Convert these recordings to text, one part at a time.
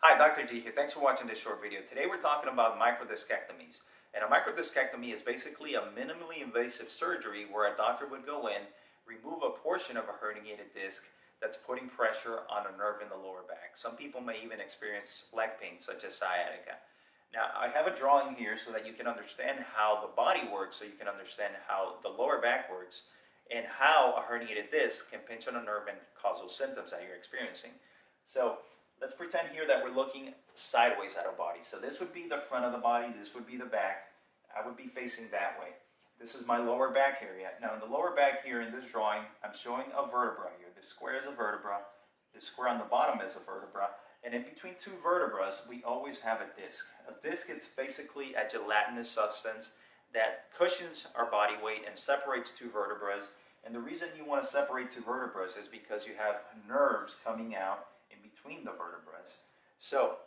Hi, Dr. G here. Thanks for watching this short video. Today we're talking about microdiscectomies. And a microdiscectomy is basically a minimally invasive surgery where a doctor would go in, remove a portion of a herniated disc that's putting pressure on a nerve in the lower back. Some people may even experience leg pain, such as sciatica. Now, I have a drawing here so that you can understand how the body works, so you can understand how the lower back works, and how a herniated disc can pinch on a nerve and cause those symptoms that you're experiencing. So let's pretend here that we're looking sideways at our body. So this would be the front of the body, this would be the back. I would be facing that way. This is my lower back area. Now in the lower back here in this drawing, I'm showing a vertebra here. This square is a vertebra, this square on the bottom is a vertebra, and in between two vertebrae, we always have a disc. A disc is basically a gelatinous substance that cushions our body weight and separates two vertebrae. And the reason you want to separate two vertebrae is because you have nerves coming out in between the vertebrae. So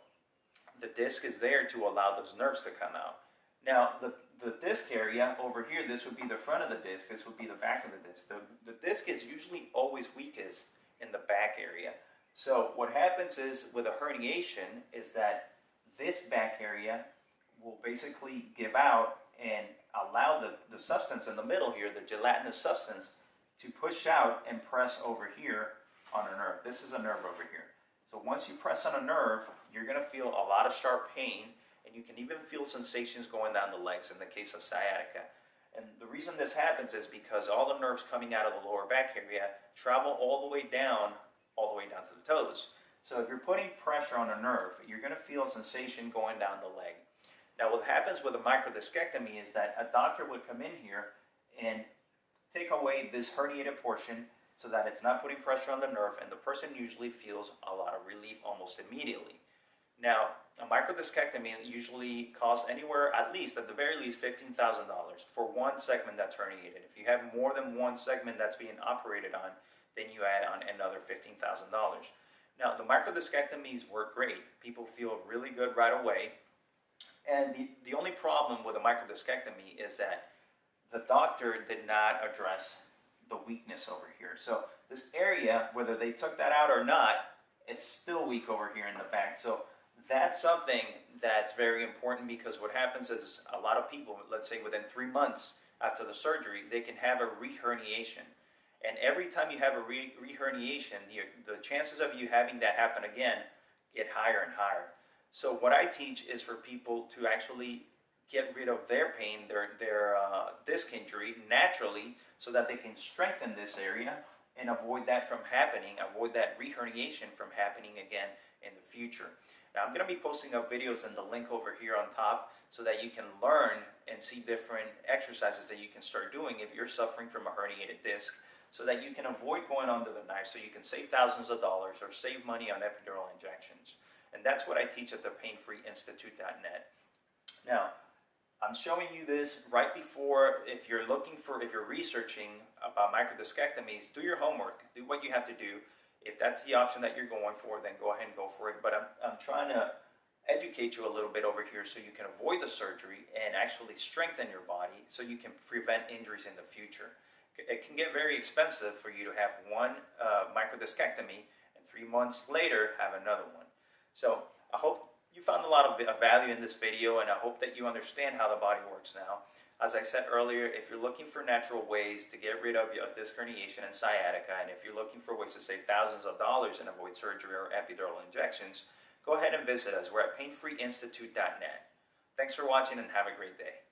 the disc is there to allow those nerves to come out. Now the disc area over here, this would be the front of the disc, this would be the back of the disc. The disc is usually always weakest in the back area. So what happens is with a herniation is that this back area will basically give out and allow the substance in the middle here, the gelatinous substance, to push out and press over here on a nerve. This is a nerve over here. So once you press on a nerve, you're going to feel a lot of sharp pain, and you can even feel sensations going down the legs in the case of sciatica. And the reason this happens is because all the nerves coming out of the lower back area travel all the way down to the toes. So if you're putting pressure on a nerve, you're going to feel a sensation going down the leg. Now what happens with a microdiscectomy is that a doctor would come in here and take away this herniated portion so that it's not putting pressure on the nerve, and the person usually feels a lot of relief almost immediately. Now, a microdiscectomy usually costs anywhere, at the very least, $15,000 for one segment that's herniated. If you have more than one segment that's being operated on, then you add on another $15,000. Now, the microdiscectomies work great. People feel really good right away. And the only problem with a microdiscectomy is that the doctor did not address the weakness over here. So this area, whether they took that out or not, is still weak over here in the back. So that's something that's very important, because what happens is a lot of people, let's say within 3 months after the surgery, they can have a re-herniation. And every time you have a re-herniation, the chances of you having that happen again get higher and higher. So what I teach is for people to actually get rid of their pain, their disc injury naturally, so that they can strengthen this area and avoid that from happening, avoid that re-herniation from happening again in the future. Now I'm going to be posting up videos in the link over here on top so that you can learn and see different exercises that you can start doing if you're suffering from a herniated disc, so that you can avoid going under the knife, so you can save thousands of dollars or save money on epidural injections. And that's what I teach at the painfreeinstitute.net. Now, I'm showing you this right before, if you're researching about microdiscectomies, do your homework, do what you have to do. If that's the option that you're going for, then go ahead and go for it. But I'm trying to educate you a little bit over here so you can avoid the surgery and actually strengthen your body so you can prevent injuries in the future. It can get very expensive for you to have one microdiscectomy and 3 months later have another one. So I hope you found a lot of value in this video, and I hope that you understand how the body works now. As I said earlier, if you're looking for natural ways to get rid of disc herniation and sciatica, and if you're looking for ways to save thousands of dollars and avoid surgery or epidural injections, go ahead and visit us. We're at painfreeinstitute.net. Thanks for watching and have a great day.